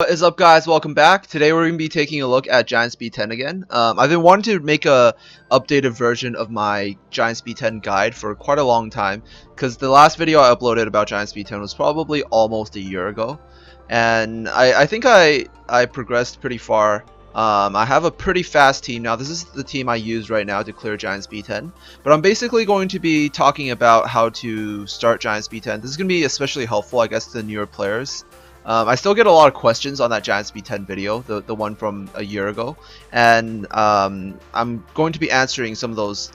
What is up, guys? Welcome back. Today we're going to be taking a look at Giants B10 again. I've been wanting to make a updated version of my Giants B10 guide for quite a long time, because the last video I uploaded about Giants B10 was probably almost a year ago, and I think I progressed pretty far. I have a pretty fast team now. This is the team I use right now to clear Giants B10, but I'm basically going to be talking about how to start Giants B10. This is going to be especially helpful, I guess, to newer players. I still get a lot of questions on that Giants B10 video, the one from a year ago, and I'm going to be answering some of those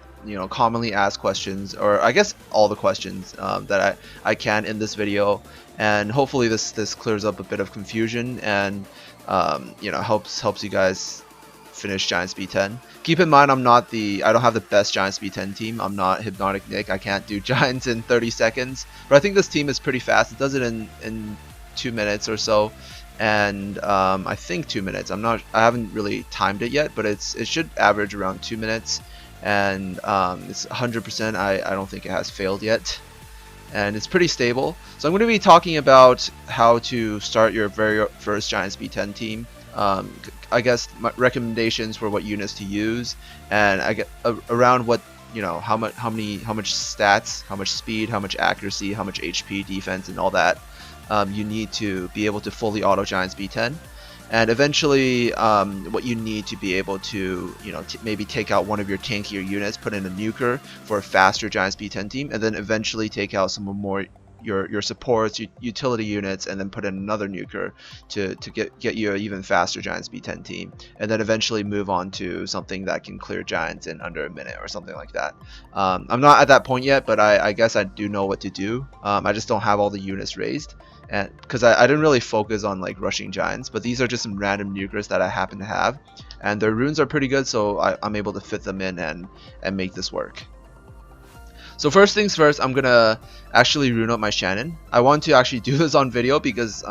commonly asked questions, or I guess all the questions that I can in this video, and hopefully this clears up a bit of confusion and helps you guys finish Giants B10. Keep in mind, I don't have the best Giants B10 team. I'm not Hypnotic Nick. I can't do Giants in 30 seconds, but I think this team is pretty fast. It does it in 2 minutes or so, and I think 2 minutes. I haven't really timed it yet, but it should average around 2 minutes, and it's 100%. I don't think it has failed yet, and it's pretty stable. So I'm going to be talking about how to start your very first Giants B10 team. I guess my recommendations for what units to use, and I get around what how much stats, how much speed, how much accuracy, how much HP, defense, and all that. You need to be able to fully auto Giants B10, and eventually what you need to be able to maybe take out one of your tankier units, put in a nuker for a faster Giants B10 team, and then eventually take out some more your supports, utility units, and then put in another nuker to get you an even faster Giants B10 team, and then eventually move on to something that can clear Giants in under a minute or something like that. I'm not at that point yet, but I guess I do know what to do. I just don't have all the units raised, and because I didn't really focus on like rushing Giants, but these are just some random nukers that I happen to have, and their runes are pretty good, so I'm able to fit them in and make this work. So first things first, I'm gonna actually rune up my Shannon. I want to actually do this on video because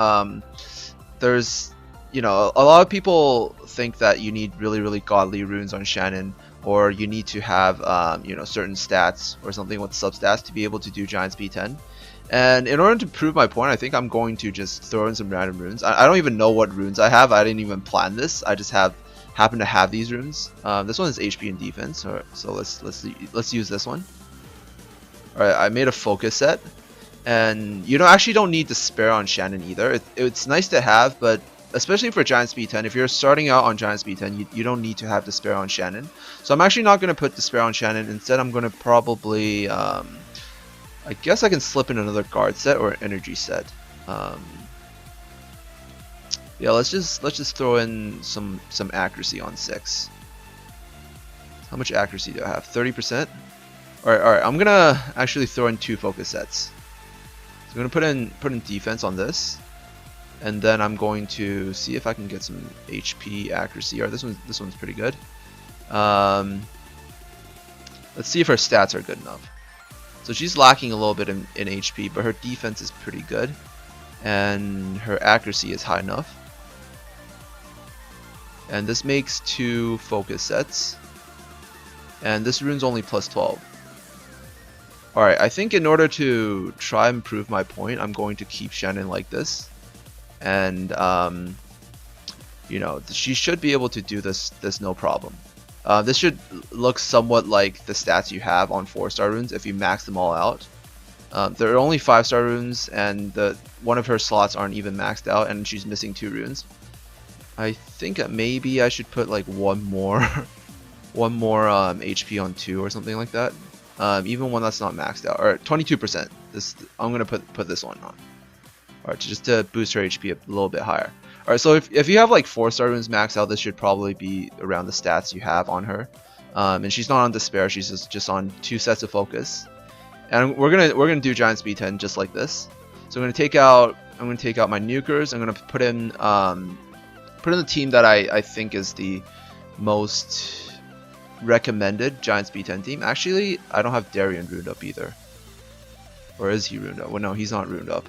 there's a lot of people think that you need really godly runes on Shannon, or you need to have certain stats or something with substats to be able to do Giants B10. And in order to prove my point, I think I'm going to just throw in some random runes. I don't even know what runes I have. I didn't even plan this. I just happen to have these runes. This one is HP and defense, so let's use this one. Alright, I made a focus set, and you actually don't need Despair on Shannon either. It's nice to have, but especially for Giants B10, if you're starting out on Giants B10, you don't need to have Despair on Shannon. So I'm actually not going to put Despair on Shannon. Instead, I'm going to probably, I guess I can slip in another guard set or energy set. Yeah, let's just throw in some accuracy on 6. How much accuracy do I have? 30%. Alright, I'm gonna actually throw in 2 focus sets. So I'm gonna put in defense on this, and then I'm going to see if I can get some HP accuracy. Or this one's pretty good. Let's see if her stats are good enough. So she's lacking a little bit in HP, but her defense is pretty good, and her accuracy is high enough. And this makes 2 focus sets, and this rune's only plus 12. Alright, I think in order to try and prove my point, I'm going to keep Shannon like this. And, she should be able to do this no problem. This should look somewhat like the stats you have on 4-star runes if you max them all out. There are only 5-star runes, and one of her slots aren't even maxed out, and she's missing 2 runes. I think maybe I should put like one more HP on 2 or something like that. Even one that's not maxed out, or 22%. I'm gonna put this one on, alright, just to boost her HP a little bit higher. Alright, so if you have like 4-star runes maxed out, this should probably be around the stats you have on her. And she's not on Despair; she's just on 2 sets of focus. And we're gonna do Giants B10 just like this. So I'm gonna take out my nukers. I'm gonna put in the team that I think is the most recommended Giants B10 team. Actually, I don't have Darien runed up either. Or is he runed up? Well, no, he's not runed up.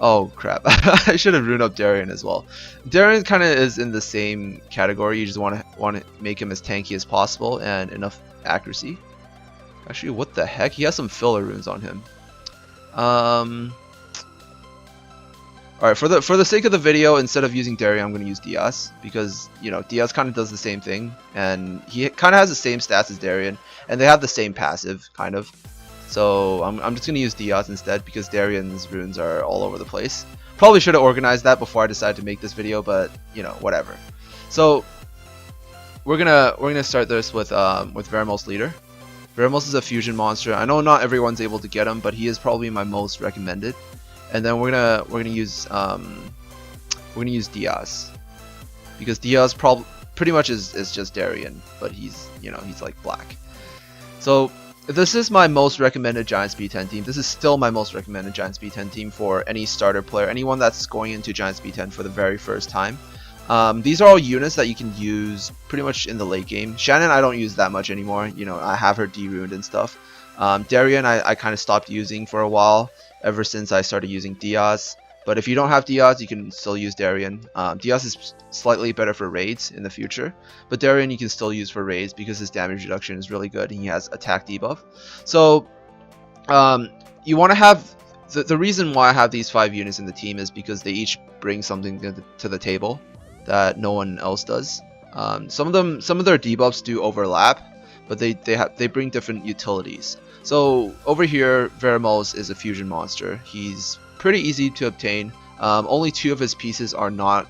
Oh crap. I should have runed up Darien as well. Darien kind of is in the same category. You just want to make him as tanky as possible and enough accuracy. Actually, what the heck? He has some filler runes on him. Alright, for the sake of the video, instead of using Darien, I'm going to use Diaz, because, you know, Diaz kind of does the same thing, and he kind of has the same stats as Darien, and they have the same passive, kind of. So I'm just going to use Diaz instead, because Darien's runes are all over the place. Probably should have organized that before I decided to make this video, but, you know, whatever. So, we're gonna start this with Veramos Leader. Veramos is a fusion monster. I know not everyone's able to get him, but he is probably my most recommended. And then we're gonna use Diaz, because Diaz pretty much is just Darien, but he's, you know, he's like black. So this is my most recommended Giants B10 team. This is still my most recommended Giants B10 team for any starter player, anyone that's going into Giants B10 for the very first time. These are all units that you can use pretty much in the late game. Shannon I don't use that much anymore. You know, I have her de-runed and stuff. Darien I kind of stopped using for a while, ever since I started using Diaz. But if you don't have Diaz, you can still use Darien. Diaz is slightly better for raids in the future, but Darien you can still use for raids because his damage reduction is really good and he has attack debuff. So you want to have the reason why I have these 5 units in the team is because they each bring something to the table that no one else does. Some of their debuffs do overlap, but they bring different utilities. So over here, Veramos is a fusion monster. He's pretty easy to obtain. Only 2 of his pieces are not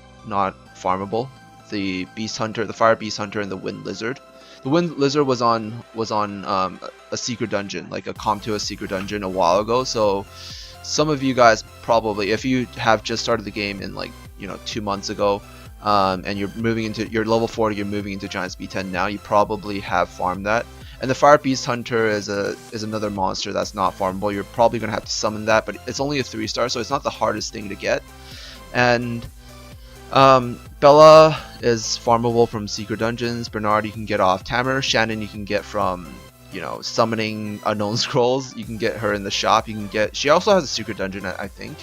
farmable: the Beast Hunter, the Fire Beast Hunter, and the Wind Lizard. The Wind Lizard was on a secret dungeon, like a Comtua secret dungeon a while ago. So some of you guys probably, if you have just started the game in, like, you know, 2 months ago, and you're level 40, you're moving into Giants B10 now, you probably have farmed that. And the Fire Beast Hunter is another monster that's not farmable. You're probably going to have to summon that, but it's only a 3-star, so it's not the hardest thing to get. And Bella is farmable from secret dungeons. Bernard you can get off Tamer. Shannon you can get from, you know, summoning unknown scrolls. You can get her in the shop. She also has a secret dungeon, I think.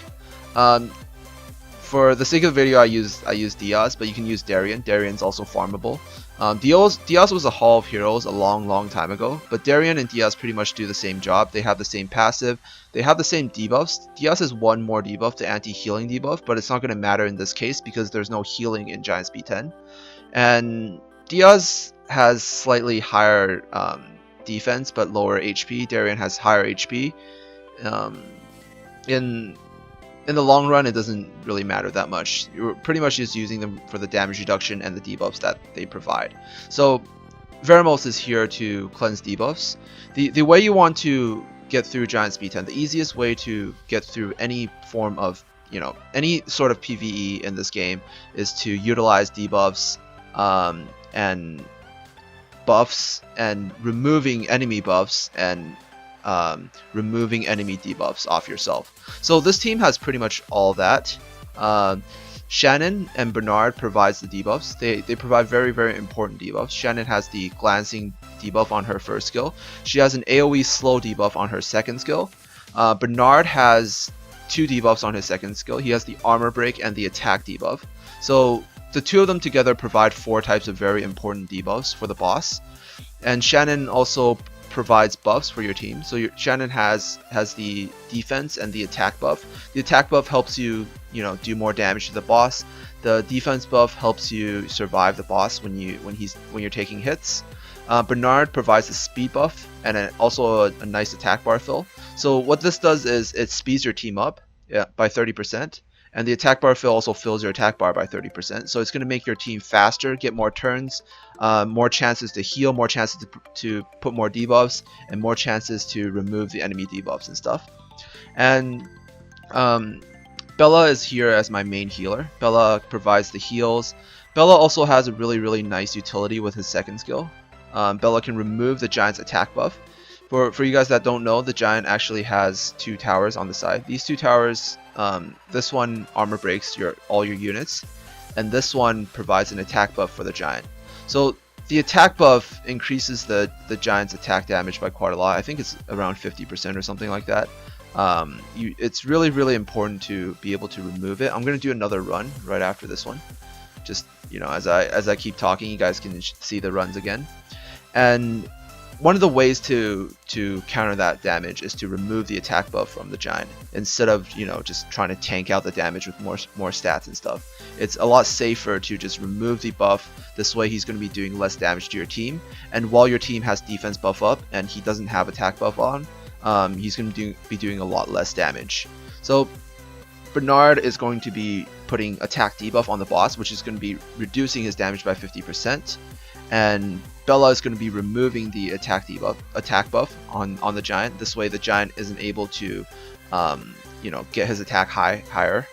For the sake of the video, I use Diaz, but you can use Darien. Darien's also farmable. Diaz was a Hall of Heroes a long time ago, but Darien and Diaz pretty much do the same job. They have the same passive, they have the same debuffs. Diaz has one more debuff, the anti-healing debuff, but it's not going to matter in this case because there's no healing in Giants B10. And Diaz has slightly higher defense but lower HP. Darien has higher HP. In the long run, it doesn't really matter that much. You're pretty much just using them for the damage reduction and the debuffs that they provide. So Veramos is here to cleanse debuffs. The way you want to get through Giants B10, the easiest way to get through any form of, you know, any sort of PvE in this game is to utilize debuffs and buffs and removing enemy buffs and removing enemy debuffs off yourself. So this team has pretty much all that. Shannon and Bernard provides the debuffs. They provide very important debuffs. Shannon has the glancing debuff on her first skill. She has an AoE slow debuff on her second skill. Bernard has 2 debuffs on his second skill. He has the armor break and the attack debuff. So the 2 of them together provide 4 types of very important debuffs for the boss. And Shannon also provides buffs for your team. So Shannon has the defense and the attack buff. The attack buff helps you, you know, do more damage to the boss. The defense buff helps you survive the boss when you're taking hits. Bernard provides a speed buff and also a nice attack bar fill. So what this does is it speeds your team up by 30%. And the attack bar fill also fills your attack bar by 30%. So it's going to make your team faster, get more turns, more chances to heal, more chances to put more debuffs, and more chances to remove the enemy debuffs and stuff. And Bella is here as my main healer. Bella provides the heals. Bella also has a really nice utility with his second skill. Bella can remove the giant's attack buff. For you guys that don't know, the giant actually has 2 towers on the side. These 2 towers, this one armor breaks all your units, and this one provides an attack buff for the giant. So the attack buff increases the giant's attack damage by quite a lot. I think it's around 50% or something like that. It's really important to be able to remove it. I'm gonna do another run right after this one. Just, you know, as I keep talking, you guys can see the runs again. And one of the ways to counter that damage is to remove the attack buff from the giant instead of just trying to tank out the damage with more stats and stuff. It's a lot safer to just remove the buff. This way he's going to be doing less damage to your team, and while your team has defense buff up and he doesn't have attack buff on, he's going to be doing a lot less damage. So Bernard is going to be putting attack debuff on the boss, which is going to be reducing his damage by 50%, and Bella is going to be removing the attack buff on the giant. This way the giant isn't able to get his attack higher.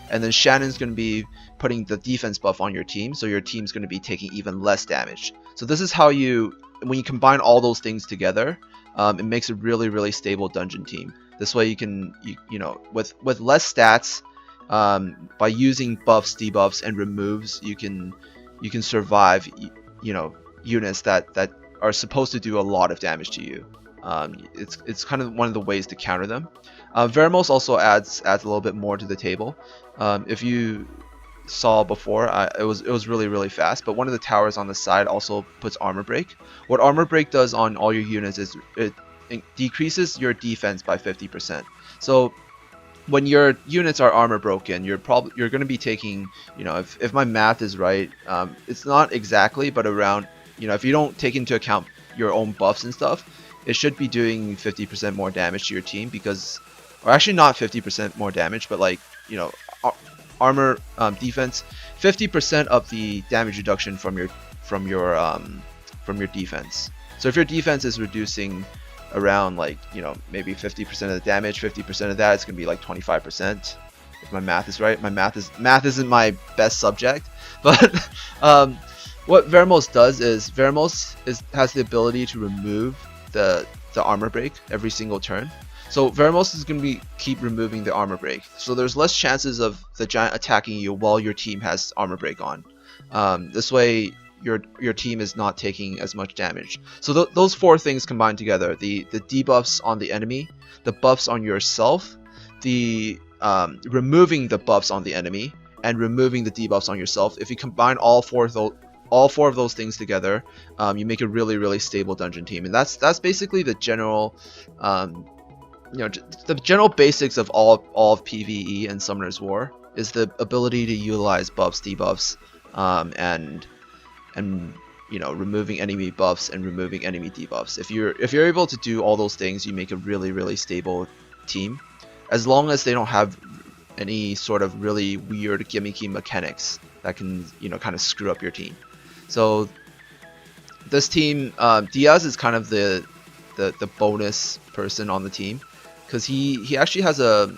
And then Shannon's going to be putting the defense buff on your team, so your team's going to be taking even less damage. So this is how when you combine all those things together, it makes a really stable dungeon team. This way you can with less stats, by using buffs, debuffs, and removes, you can survive units that are supposed to do a lot of damage to you. It's kind of one of the ways to counter them. Veramos also adds a little bit more to the table. If you saw before, it was really fast, but one of the towers on the side also puts armor break. What armor break does on all your units is it decreases your defense by 50%. So when your units are armor broken, you're going to be taking, if my math is right, it's not exactly, but around, if you don't take into account your own buffs and stuff, it should be doing 50% more damage to your team, because, or actually not 50% more damage, but like, armor, defense, 50% of the damage reduction from your defense. So if your defense is reducing around, like, maybe 50% of the damage, 50% of that, it's gonna be like 25%, if my math is right. Math isn't my best subject, but what Veramos does is has the ability to remove the armor break every single turn. So Veramos is going to keep removing the armor break, so there's less chances of the giant attacking you while your team has armor break on. This way your team is not taking as much damage. So those four things combined together, the debuffs on the enemy, the buffs on yourself, the removing the buffs on the enemy, and removing the debuffs on yourself, if you combine all four of those things together, you make a really stable dungeon team. And that's basically the general the general basics of all of PvE and Summoner's War, is the ability to utilize buffs, debuffs, and removing enemy buffs and removing enemy debuffs. If you're able to do all those things, you make a really stable team, as long as they don't have any sort of really weird gimmicky mechanics that can kind of screw up your team. So this team, Diaz is kind of the bonus person on the team, because he actually has a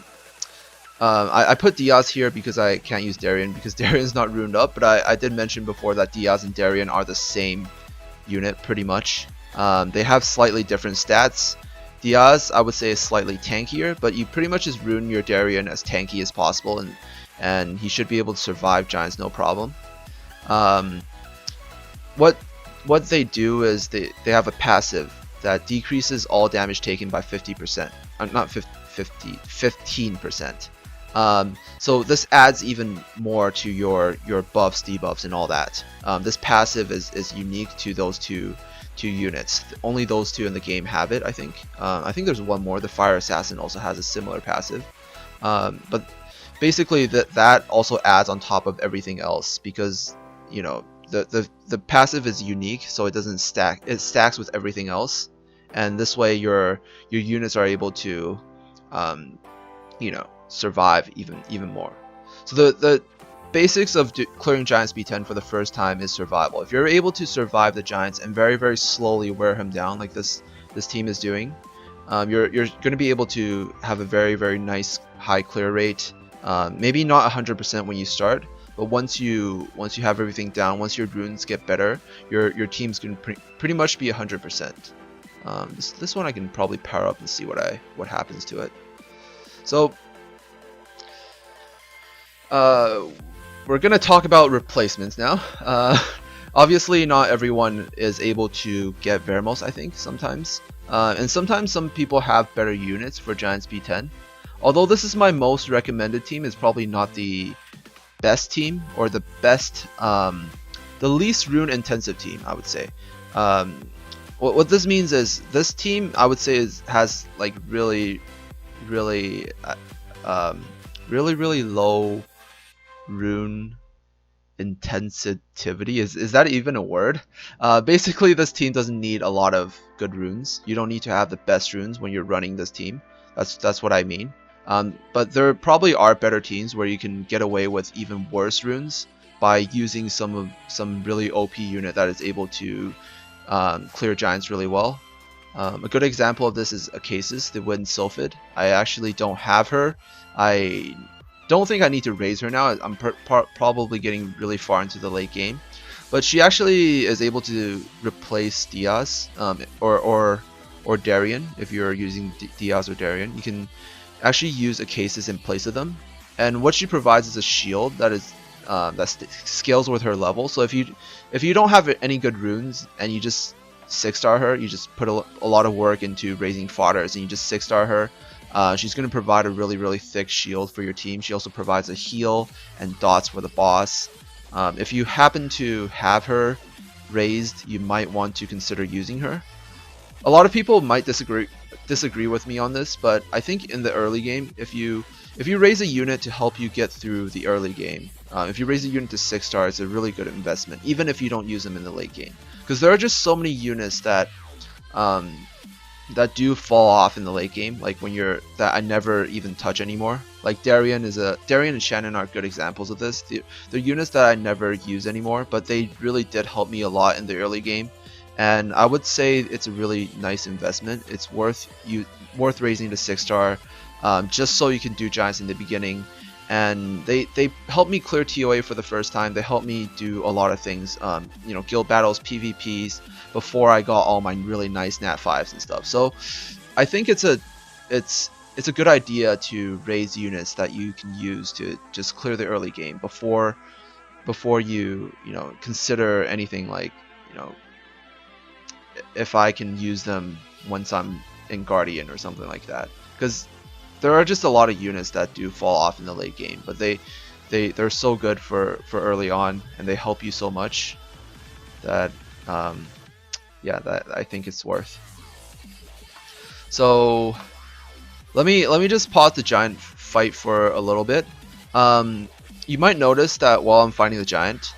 I put Diaz here because I can't use Darien, because Darien's not runed up, but I did mention before that Diaz and Darien are the same unit pretty much. They have slightly different stats. Diaz, I would say, is slightly tankier, but you pretty much just rune your Darien as tanky as possible, and he should be able to survive giants no problem. What they do is they have a passive that decreases all damage taken by 50%. Not 15%. So this adds even more to your buffs, debuffs, and all that. This passive is unique to those two units. Only those two in the game have it, I think. I think there's one more. The Fire Assassin also has a similar passive. But basically that also adds on top of everything else, because the passive is unique, so it doesn't stack. It stacks with everything else, and this way your units are able to survive even more. So the basics of clearing giants B10 for the first time is survival. If you're able to survive the giants and very slowly wear him down, like this team is doing, you're going to be able to have a very nice high clear rate. Maybe not 100% when you start, but once you have everything down, once your runes get better, your team's going to pretty much be 100%. This one I can probably power up and see what happens to it. So we're gonna talk about replacements now. Obviously not everyone is able to get Veramos, I think, sometimes. And sometimes some people have better units for Giants B10. Although this is my most recommended team, it's probably not the best team, or the best, the least rune intensive team, I would say. what this means is this team, I would say, has like really really low rune intensivity. Is that even a word? Basically, this team doesn't need a lot of good runes. You don't need to have the best runes when you're running this team. That's what I mean. But there probably are better teams where you can get away with even worse runes by using some really OP unit that is able to clear giants really well. A good example of this is Asus, the Wind Sylphid. I actually don't have her. I don't think I need to raise her now. I'm probably getting really far into the late game, but she actually is able to replace Diaz or Darien. If you're using Diaz or Darien, you can actually use Asus in place of them. And what she provides is a shield that is that scales with her level. So if you don't have any good runes and you just 6-star her, you just put a lot of work into raising fodders and you just 6-star her. She's going to provide a really thick shield for your team. She also provides a heal and dots for the boss. If you happen to have her raised, you might want to consider using her. A lot of people might disagree with me on this, but I think in the early game, if you raise a unit to help you get through the early game, if you raise a unit to 6-star, it's a really good investment, even if you don't use them in the late game, because there are just so many units that that do fall off in the late game, like that I never even touch anymore. Like Darien and Shannon are good examples of this. They're units that I never use anymore, but they really did help me a lot in the early game, and I would say it's a really nice investment. It's worth raising to 6-star, just so you can do giants in the beginning. And they helped me clear TOA for the first time. They helped me do a lot of things, guild battles, PvPs, before I got all my really nice Nat 5s and stuff. So I think it's a good idea to raise units that you can use to just clear the early game before you consider anything like if I can use them once I'm in Guardian or something like that, because there are just a lot of units that do fall off in the late game, but they're so good for early on, and they help you so much that that I think it's worth. So let me just pause the giant fight for a little bit. You might notice that while I'm fighting the giant,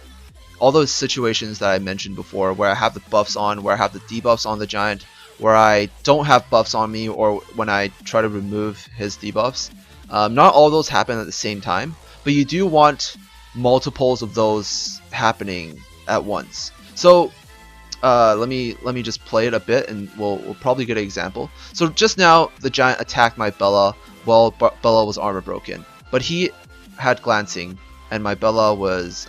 all those situations that I mentioned before, where I have the buffs on, where I have the debuffs on the giant, where I don't have buffs on me, or when I try to remove his debuffs, not all those happen at the same time, but you do want multiples of those happening at once. So let me just play it a bit, and we'll probably get an example. So just now the giant attacked my Bella while Bella was armor broken, but he had glancing and my Bella was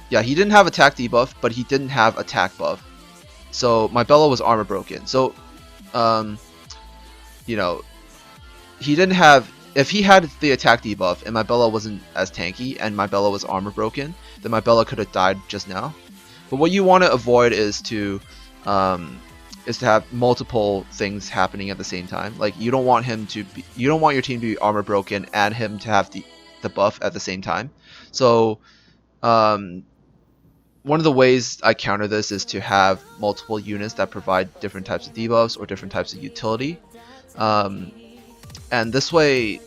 he didn't have attack debuff, but he didn't have attack buff. So my Bella was armor broken. So he didn't have, if he had the attack debuff and my Bella wasn't as tanky and my Bella was armor broken, then my Bella could have died just now. But what you want to avoid is to have multiple things happening at the same time. Like you don't want your team to be armor broken and him to have the buff at the same time. So one of the ways I counter this is to have multiple units that provide different types of debuffs or different types of utility, and this way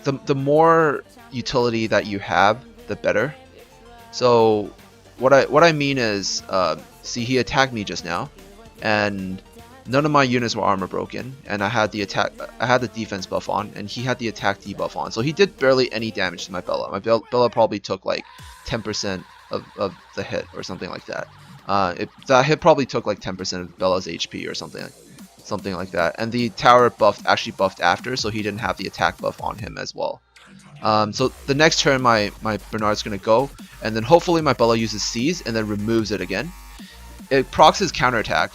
the more utility that you have, the better. So what I mean is, see, he attacked me just now and none of my units were armor broken, and I had the defense buff on and he had the attack debuff on, so he did barely any damage to my Bella. My Bella probably took like 10% of the hit or something like that. That hit probably took like 10% of Bella's HP or something like that. And the tower actually buffed after, so he didn't have the attack buff on him as well. So the next turn my Bernard's gonna go, and then hopefully my Bella uses Seize and then removes it again. It procs his counterattack,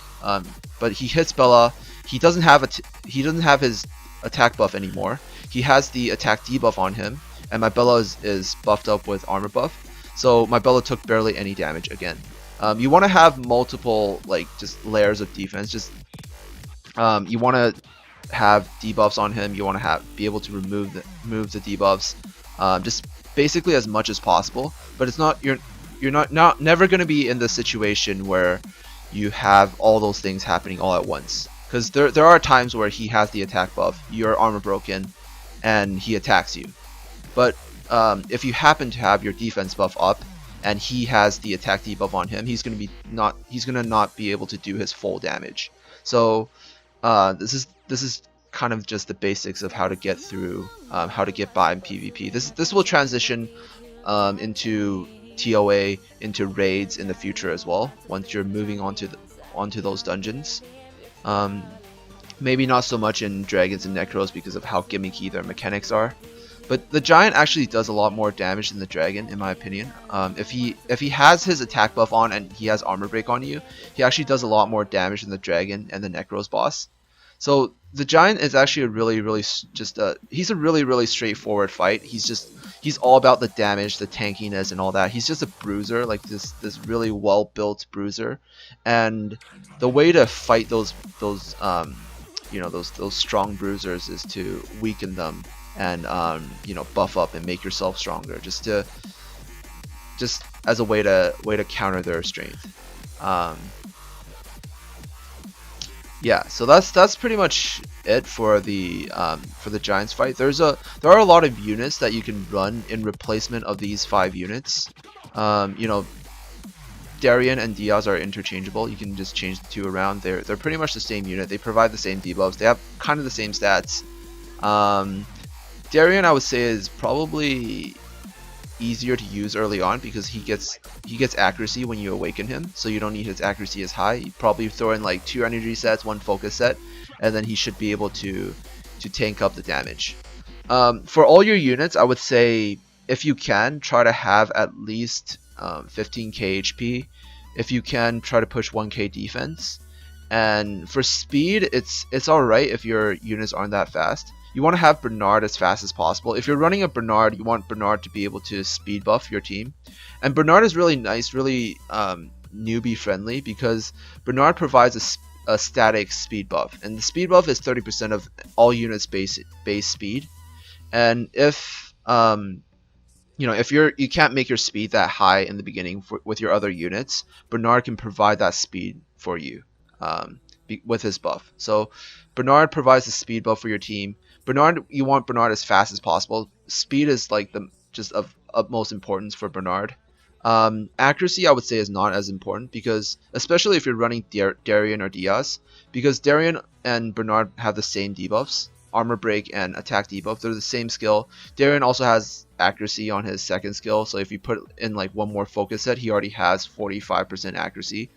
but he hits Bella. He doesn't have his attack buff anymore. He has the attack debuff on him, and my Bella is buffed up with armor buff. So my Bella took barely any damage again. You want to have multiple just layers of defense. Just you want to have debuffs on him. You want to be able to remove the debuffs, just basically as much as possible. But it's not, you're never going to be in the situation where you have all those things happening all at once. Because there are times where he has the attack buff, your armor broken, and he attacks you. But if you happen to have your defense buff up and he has the attack debuff on him, he's gonna not be able to do his full damage. So this is kind of just the basics of how to get through, how to get by in PvP. This will transition into TOA, into raids in the future as well. Once you're moving onto those dungeons, maybe not so much in Dragons and Necros because of how gimmicky their mechanics are. But the Giant actually does a lot more damage than the Dragon, in my opinion. If he has his attack buff on and he has armor break on you, he actually does a lot more damage than the Dragon and the Necros boss. So the Giant is actually a really he's a really straightforward fight. He's all about the damage, the tankiness, and all that. He's just a bruiser, like this really well built bruiser. And the way to fight those strong bruisers is to weaken them and buff up and make yourself stronger, just as a way to counter their strength. Yeah, so that's pretty much it for the Giants fight. There are a lot of units that you can run in replacement of these 5 units. Darien and Diaz are interchangeable. You can just change the 2 around. They're pretty much the same unit. They provide the same debuffs. They have kind of the same stats. Darien, I would say, is probably easier to use early on because he gets accuracy when you awaken him, so you don't need his accuracy as high. You probably throw in like 2 energy sets, 1 focus set, and then he should be able to tank up the damage. For all your units, I would say if you can, try to have at least 15k HP. If you can, try to push 1k defense. And for speed, it's alright if your units aren't that fast. You want to have Bernard as fast as possible. If you're running a Bernard, you want Bernard to be able to speed buff your team. And Bernard is really nice, really newbie friendly, because Bernard provides a static speed buff. And the speed buff is 30% of all units base speed. And if if you can't make your speed that high in the beginning with your other units, Bernard can provide that speed for you with his buff. So Bernard provides the speed buff for your team. You want Bernard as fast as possible. Speed is like just of utmost importance for Bernard. Accuracy, I would say, is not as important, because especially if you're running Darien or Diaz, because Darien and Bernard have the same debuffs, armor break and attack debuff. They're the same skill. Darien also has accuracy on his second skill, so if you put in like 1 more focus set, he already has 45% accuracy.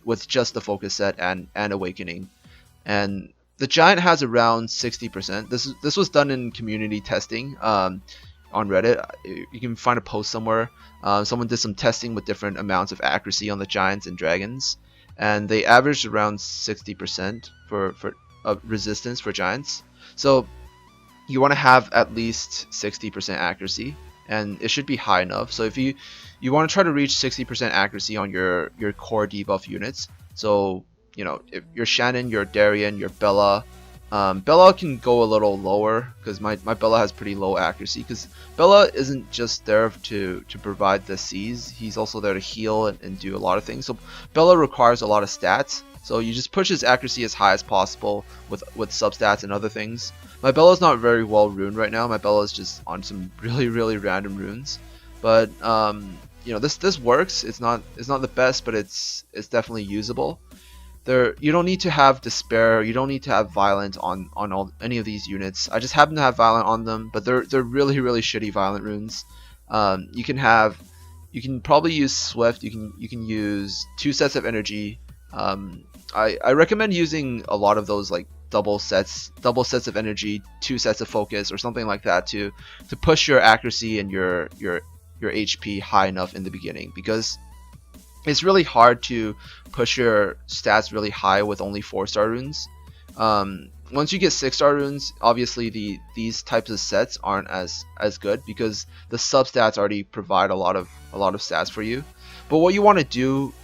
With just the focus set and awakening. And the Giant has around 60%. This was done in community testing on Reddit. You can find a post somewhere. Someone did some testing with different amounts of accuracy on the Giants and Dragons, and they averaged around 60% for resistance for Giants. So you want to have at least 60% accuracy, and it should be high enough. So if you want to try to reach 60% accuracy on your core debuff units, so if your Shannon, your Darien, your Bella. Bella can go a little lower because my Bella has pretty low accuracy, because Bella isn't just there to provide the C's, he's also there to heal and do a lot of things. So Bella requires a lot of stats, so you just push his accuracy as high as possible with substats and other things. My Bella's not very well runed right now. My Bella's just on some really random runes, but this works. It's not the best, but it's definitely usable. You don't need to have Despair, you don't need to have Violent on any of these units. I just happen to have Violent on them, but they're really shitty Violent runes. You can probably use Swift. You can use 2 sets of energy. I recommend using a lot of those, like double sets of energy, 2 sets of focus, or something like that to push your accuracy and your HP high enough in the beginning, because it's really hard to push your stats really high with only 4-star runes. Once you get 6-star runes, obviously these types of sets aren't as good, because the substats already provide a lot of stats for you. But what you want to do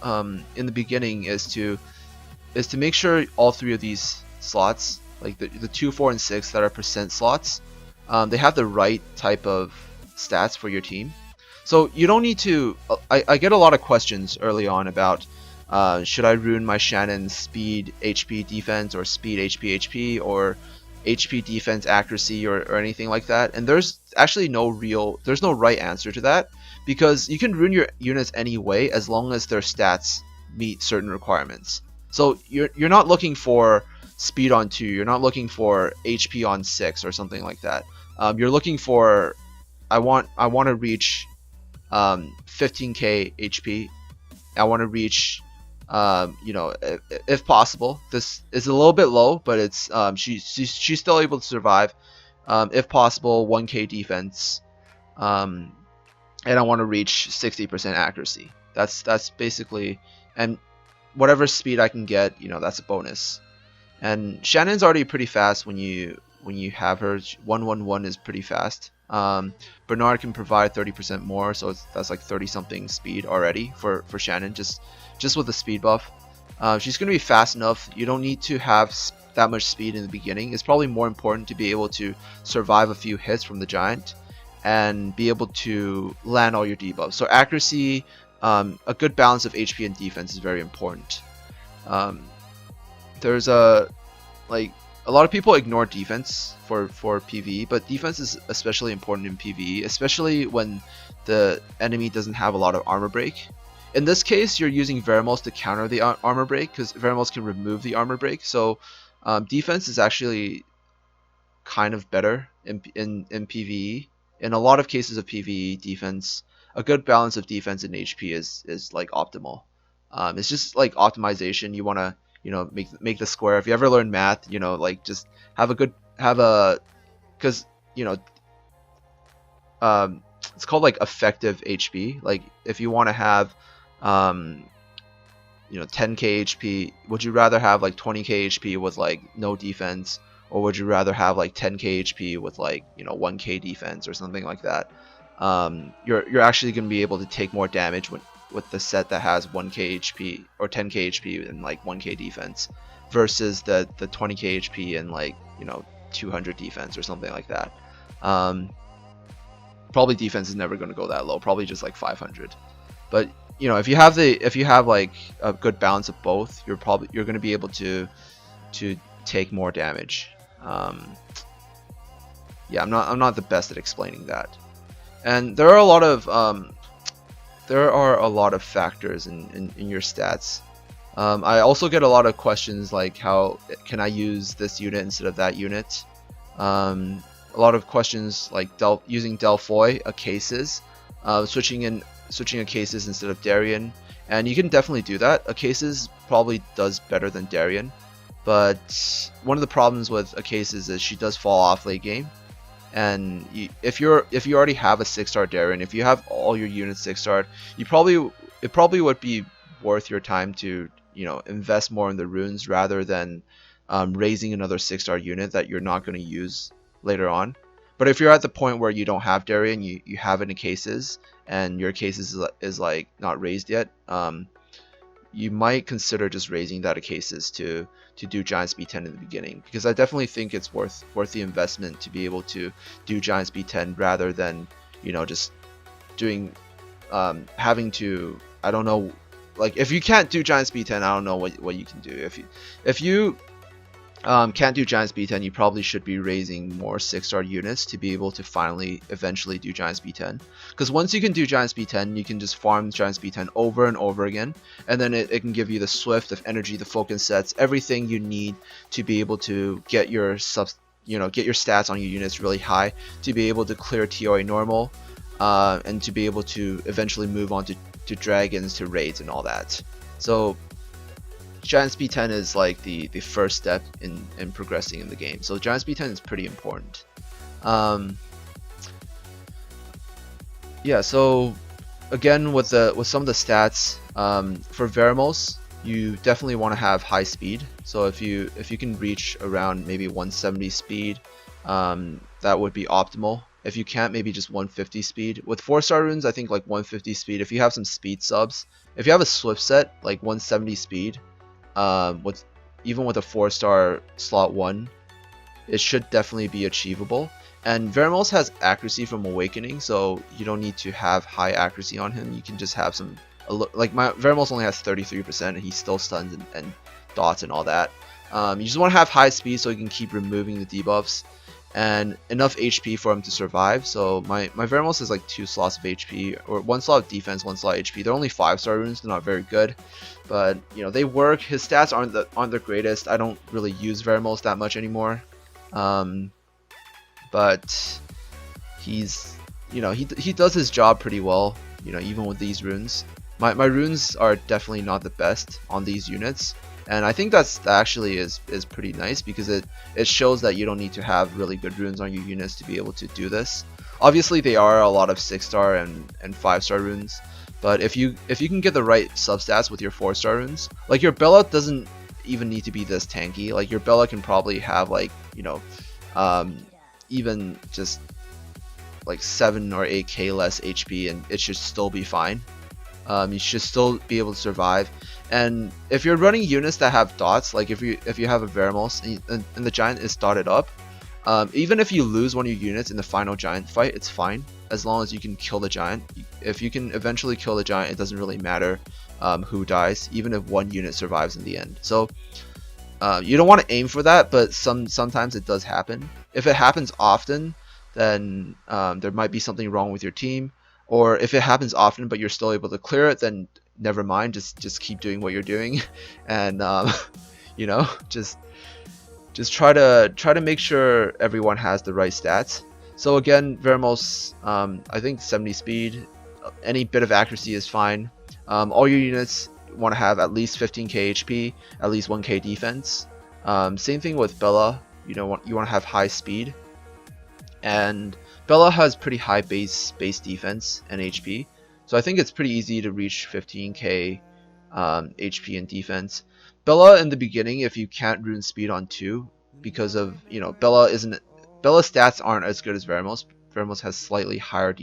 in the beginning is to make sure all 3 of these slots, like the 2, 4, and 6 that are percent slots, they have the right type of stats for your team. So you don't need to. I get a lot of questions early on about should I rune my Shannon speed HP defense or speed HP HP or HP defense accuracy or anything like that? And there's actually there's no right answer to that, because you can rune your units any way as long as their stats meet certain requirements. So you're not looking for speed on 2, you're not looking for HP on 6 or something like that. You're looking for, I want to reach 15k HP. I want to reach, you know, if possible. This is a little bit low, but it's she's still able to survive. If possible, 1k defense, and I want to reach 60% accuracy. That's basically, and whatever speed I can get, you know, that's a bonus. And Shannon's already pretty fast when you have her. 111 is pretty fast. Bernard can provide 30% more, so that's like 30 something speed already for Shannon, just with the speed buff. She's going to be fast enough. You don't need to have that much speed in the beginning. It's probably more important to be able to survive a few hits from the giant and be able to land all your debuffs. So accuracy, a good balance of HP and defense is very important. There's a lot of people ignore defense for PvE, but defense is especially important in PvE, especially when the enemy doesn't have a lot of armor break. In this case, you're using Veramos to counter the armor break, because Veramos can remove the armor break. So defense is actually kind of better in PvE. In a lot of cases of PvE, defense, a good balance of defense and HP is like optimal. It's just like optimization. You want to, you know, make the square. If you ever learn math, you know, like just because you know, it's called like effective HP. Like if you want to have, you know, 10k HP, would you rather have like 20k HP with like no defense, or would you rather have like 10k HP with like, you know, 1k defense or something like that? You're actually going to be able to take more damage with the set that has 1k HP or 10k HP and like 1k defense versus the 20k HP and like, you know, 200 defense or something like that. Probably defense is never going to go that low, probably just like 500. But you know, if you have like a good balance of both, you're going to be able to take more damage. Yeah, I'm not the best at explaining that. And there are a lot of factors in your stats. I also get a lot of questions like, how can I use this unit instead of that unit? A lot of questions like using Delphoy Acases, switching Acases instead of Darien, and you can definitely do that. Acases probably does better than Darien, but one of the problems with Acases is she does fall off late game. And if you already have a 6-star Darien, if you have all your units 6-star, it probably would be worth your time to, you know, invest more in the runes rather than raising another 6-star unit that you're not going to use later on. But if you're at the point where you don't have Darien, you have it in cases, and your cases is like not raised yet, you might consider just raising that cases to do Giants B10 in the beginning, because I definitely think it's worth the investment to be able to do Giants B10 rather than, you know, just doing having to, I don't know, like if you can't do Giants B10, I don't know what you can do. If you can't do Giants B10, you probably should be raising more 6-star units to be able to eventually do Giants B10. Because once you can do Giants B10, you can just farm Giants B10 over and over again, and then it can give you the Swift, the energy, the focus sets, everything you need to be able to get your get your stats on your units really high, to be able to clear TOA normal, and to be able to eventually move on to dragons, to raids, and all that. So Giants B10 is like the first step in progressing in the game. So Giants B10 is pretty important. Yeah, so again with some of the stats, for Veramos, you definitely want to have high speed. So if you can reach around maybe 170 speed, that would be optimal. If you can't, maybe just 150 speed. With 4-star runes, I think like 150 speed. If you have some speed subs, if you have a Swift set, like 170 speed, even with a 4-star slot 1, it should definitely be achievable. And Veramos has accuracy from Awakening, so you don't need to have high accuracy on him. You can just have some like my Vermos only has 33%, and he still stuns and dots and all that. You just want to have high speed so you can keep removing the debuffs, and enough HP for him to survive. So my Vermos is like 2 slots of HP, or 1 slot of defense, 1 slot HP. They're only 5-star runes, they're not very good, but you know, they work. His stats aren't the greatest. I don't really use Vermos that much anymore, but he's, you know, he does his job pretty well, you know, even with these runes. My runes are definitely not the best on these units, and I think that actually is pretty nice, because it shows that you don't need to have really good runes on your units to be able to do this. Obviously they are a lot of 6-star and 5-star runes, but if you can get the right substats with your 4-star runes, like your Bella doesn't even need to be this tanky. Like your Bella can probably have, like, you know, even just like 7 or 8k less HP, and it should still be fine. You should still be able to survive. And if you're running units that have dots, like if you have a Vermos and the giant is dotted up, even if you lose one of your units in the final giant fight, it's fine, as long as you can kill the giant. If you can eventually kill the giant, it doesn't really matter who dies, even if one unit survives in the end. So you don't want to aim for that, but sometimes it does happen. If it happens often, then there might be something wrong with your team. Or if it happens often but you're still able to clear it, then never mind, just keep doing what you're doing, and you know, just try to make sure everyone has the right stats. So again, Vermos, I think 70 speed, any bit of accuracy is fine. All your units want to have at least 15k HP, at least 1k defense. Same thing with Bella. You want to have high speed, and Bella has pretty high base defense and HP, so I think it's pretty easy to reach 15k HP and defense. Bella in the beginning, if you can't rune speed on 2, because of, you know, Bella's stats aren't as good as Vermos. Vermos has slightly higher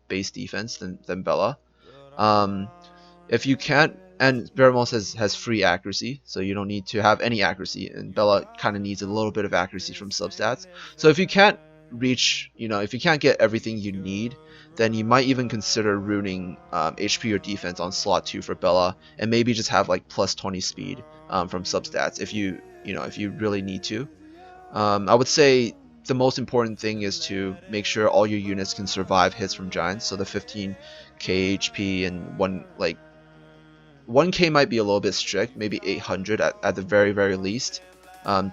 base defense than Bella. If you can't, and Vermos has free accuracy, so you don't need to have any accuracy, and Bella kind of needs a little bit of accuracy from substats. So if you can't reach, you know, if you can't get everything you need, then you might even consider runing HP or defense on slot 2 for Bella, and maybe just have like plus 20 speed from substats if you really need to. I would say the most important thing is to make sure all your units can survive hits from giants, so the 15k HP and 1k might be a little bit strict, maybe 800 at the very least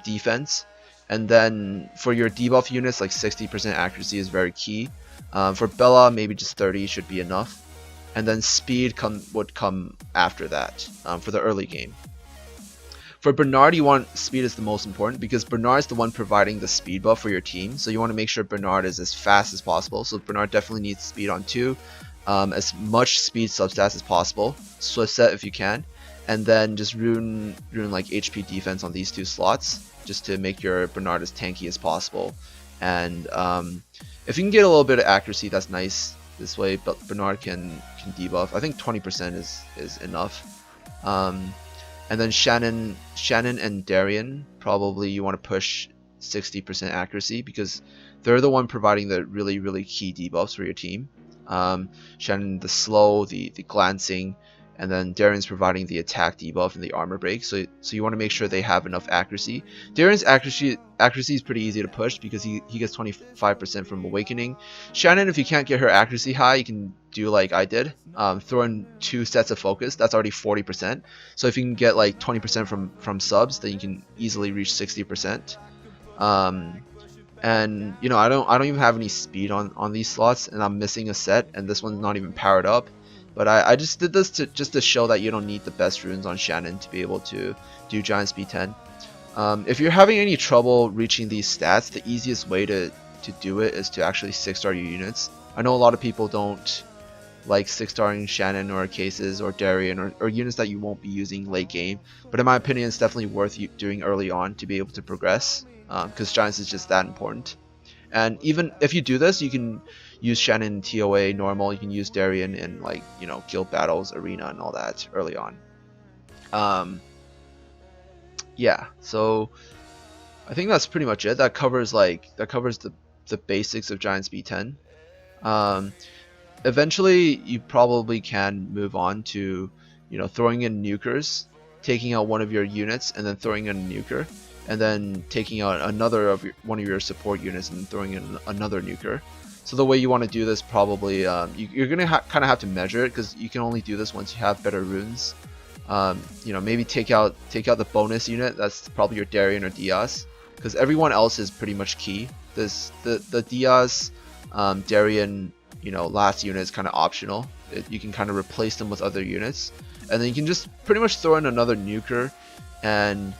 defense. And then for your debuff units, like 60% accuracy is very key. For Bella, maybe just 30 should be enough. And then speed would come after that for the early game. For Bernard, speed is the most important, because Bernard is the one providing the speed buff for your team. So you want to make sure Bernard is as fast as possible. So Bernard definitely needs speed on 2. As much speed substats as possible. Swift set if you can. And then just rune like HP defense on these 2 slots, just to make your Bernard as tanky as possible. And if you can get a little bit of accuracy, that's nice. This way Bernard can debuff. I think 20% is enough. And then Shannon and Darian, probably you want to push 60% accuracy, because they're the one providing the really key debuffs for your team. Shannon the slow, the glancing, and then Darian's providing the attack debuff and the armor break. So you want to make sure they have enough accuracy. Darian's accuracy is pretty easy to push, because he gets 25% from awakening. Shannon, if you can't get her accuracy high, you can do like I did, throw in 2 sets of focus. That's already 40%. So if you can get like 20% from subs, then you can easily reach 60%. And you know, I don't even have any speed on these slots, and I'm missing a set, and this one's not even powered up. But I just did this to show that you don't need the best runes on Shannon to be able to do Giants B10. If you're having any trouble reaching these stats, the easiest way to do it is to actually 6-star your units. I know a lot of people don't like 6-starring Shannon or Cases or Darian or units that you won't be using late game, but in my opinion it's definitely worth you doing early on to be able to progress, because Giants is just that important. And even if you do this, you can use Shannon in TOA normal, you can use Darian in, like, you know, guild battles, arena, and all that early on. Yeah, so I think that's pretty much it. That covers the basics of Giants B10. eventually you probably can move on to, throwing in nukers, taking out one of your units, and then throwing in a nuker, and then taking out one of your support units and throwing in another nuker. So the way you want to do this, probably you're gonna kind of have to measure it, because you can only do this once you have better runes. Maybe take out the bonus unit. That's probably your Darien or Diaz, because everyone else is pretty much key. The Diaz, Darien, last unit is kind of optional. You can kind of replace them with other units, and then you can just pretty much throw in another nuker, and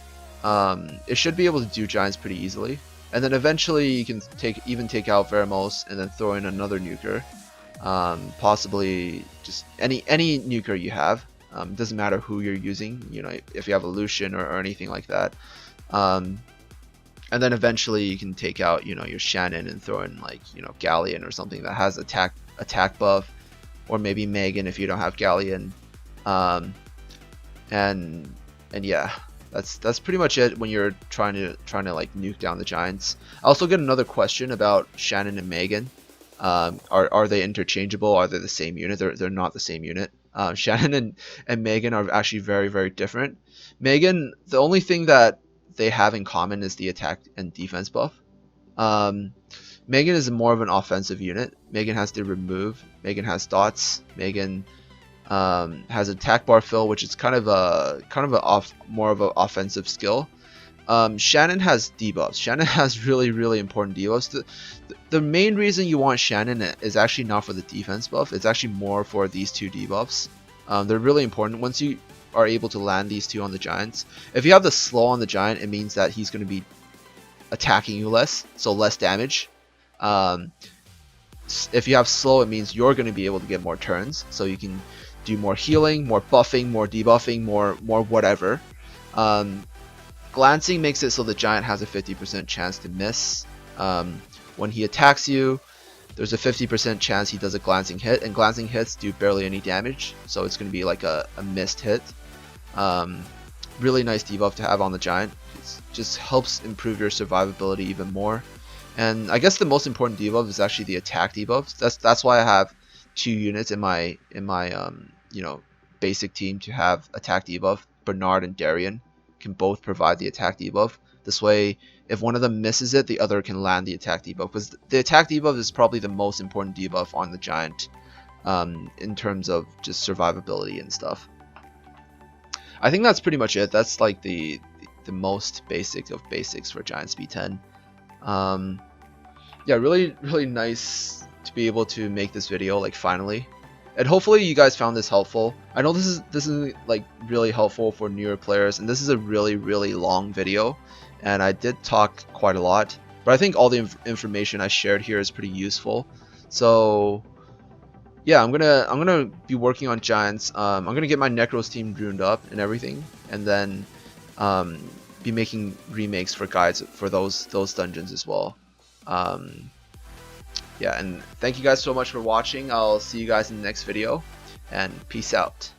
it should be able to do giants pretty easily. And then eventually you can take out Veramos and then throw in another nuker, possibly just any nuker you have. Doesn't matter who you're using, if you have a Lucian or anything like that. And then eventually you can take out, your Shannon and throw in like, Galleon or something that has attack buff, or maybe Megan if you don't have Galleon. And yeah, that's pretty much it when you're trying to like nuke down the giants. I also get another question about Shannon and Megan. Are they interchangeable? Are they the same unit? They're not the same unit. Shannon and Megan are actually very, very different. Megan, the only thing that they have in common is the attack and defense buff. Megan is more of an offensive unit. Megan has the remove. Megan has dots. Megan has attack bar fill, which is kind of more of an offensive skill. Shannon has debuffs. Shannon has really, really important debuffs. The main reason you want Shannon is actually not for the defense buff. It's actually more for these two debuffs. They're really important. Once you are able to land these two on the giants, if you have the slow on the giant, it means that he's going to be attacking you less, so less damage. If you have slow, it means you're going to be able to get more turns, so you can do more healing, more buffing, more debuffing, more whatever. Glancing makes it so the giant has a 50% chance to miss. When he attacks you, there's a 50% chance he does a glancing hit, and glancing hits do barely any damage, so it's going to be like a missed hit. Really nice debuff to have on the giant. It just helps improve your survivability even more. And I guess the most important debuff is actually the attack debuff. That's why I have 2 units in my basic team to have attack debuff. Bernard and Darien can both provide the attack debuff. This way, if one of them misses it, the other can land the attack debuff, because the attack debuff is probably the most important debuff on the giant, in terms of just survivability and stuff. I think that's pretty much it. That's like the most basic of basics for Giants B10. Yeah, really nice to be able to make this video, like, finally. And hopefully you guys found this helpful. I know this is like really helpful for newer players, and this is a really long video, and I did talk quite a lot, but I think all the information I shared here is pretty useful. So yeah, I'm gonna be working on giants. I'm gonna get my Necros team runed up and everything, and then be making remakes for guides for those dungeons as well. Yeah, and thank you guys so much for watching. I'll see you guys in the next video, and peace out.